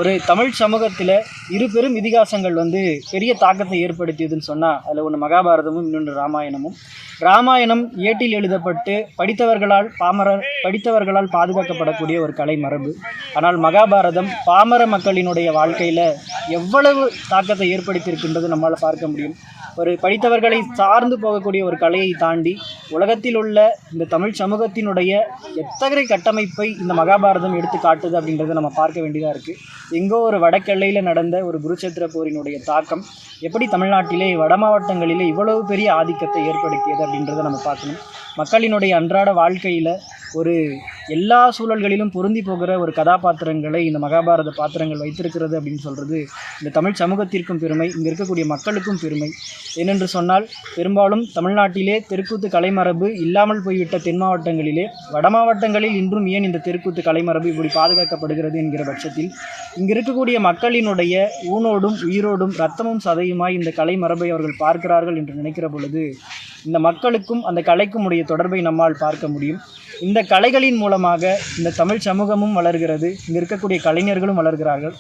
ஒரு தமிழ் சமூகத்தில் இரு பெரும் இதிகாசங்கள் பெரிய தாக்கத்தை ஏற்படுத்தியதுன்னு சொன்னால் அதில் ஒன்று மகாபாரதமும் இன்னொன்று ராமாயணமும். ராமாயணம் ஏட்டில் எழுதப்பட்டு படித்தவர்களால் பாதுகாக்கப்படக்கூடிய ஒரு கலை மரபு. ஆனால் மகாபாரதம் பாமர மக்களினுடைய வாழ்க்கையில் எவ்வளவு தாக்கத்தை ஏற்படுத்தியிருக்கின்றது நம்மால் பார்க்க முடியும். ஒரு படித்தவர்களை சார்ந்து போகக்கூடிய ஒரு கலையை தாண்டி உலகத்தில் உள்ள இந்த தமிழ் சமூகத்தினுடைய எத்தகைய கட்டமைப்பை இந்த மகாபாரதம் எடுத்து காட்டுது அப்படின்றத நம்ம பார்க்க வேண்டியதாக இருக்குது. எங்கோ ஒரு வடக்கெல்லையில் நடந்த ஒரு குருச்சேத்திர போரினுடைய தாக்கம் எப்படி தமிழ்நாட்டிலே வட மாவட்டங்களிலே இவ்வளவு பெரிய ஆதிக்கத்தை ஏற்படுத்தியது அப்படின்றத நம்ம பார்க்கணும். மக்களினுடைய அன்றாட வாழ்க்கையில் ஒரு எல்லா சூழல்களிலும் பொருந்தி போகிற ஒரு கதாபாத்திரங்களை இந்த மகாபாரத பாத்திரங்கள் வைத்திருக்கிறது அப்படின்னு சொல்கிறது இந்த தமிழ் சமூகத்திற்கும் பெருமை, இங்கே இருக்கக்கூடிய மக்களுக்கும் பெருமை. ஏனென்று சொன்னால் பெரும்பாலும் தமிழ்நாட்டிலே தெருக்கூத்து கலைமரபு இல்லாமல் போய்விட்ட தென் மாவட்டங்களிலே வட மாவட்டங்களில் இன்றும் ஏன் இந்த தெருக்கூத்து கலைமரபு இப்படி பாதுகாக்கப்படுகிறது என்கிற பட்சத்தில் இங்கே இருக்கக்கூடிய மக்களினுடைய ஊனோடும் உயிரோடும் இரத்தமும் சதையுமாய் இந்த கலைமரபை அவர்கள் பார்க்கிறார்கள் என்று நினைக்கிற பொழுது இந்த மக்களுக்கும் அந்த கலைக்கும் உடைய தொடர்பை நம்மால் பார்க்க முடியும். இந்த கலைகளின் மூலமாக இந்த தமிழ் சமூகமும் வளர்கிறது, இங்கே இருக்கக்கூடிய கலைஞர்களும் வளர்கிறார்கள்.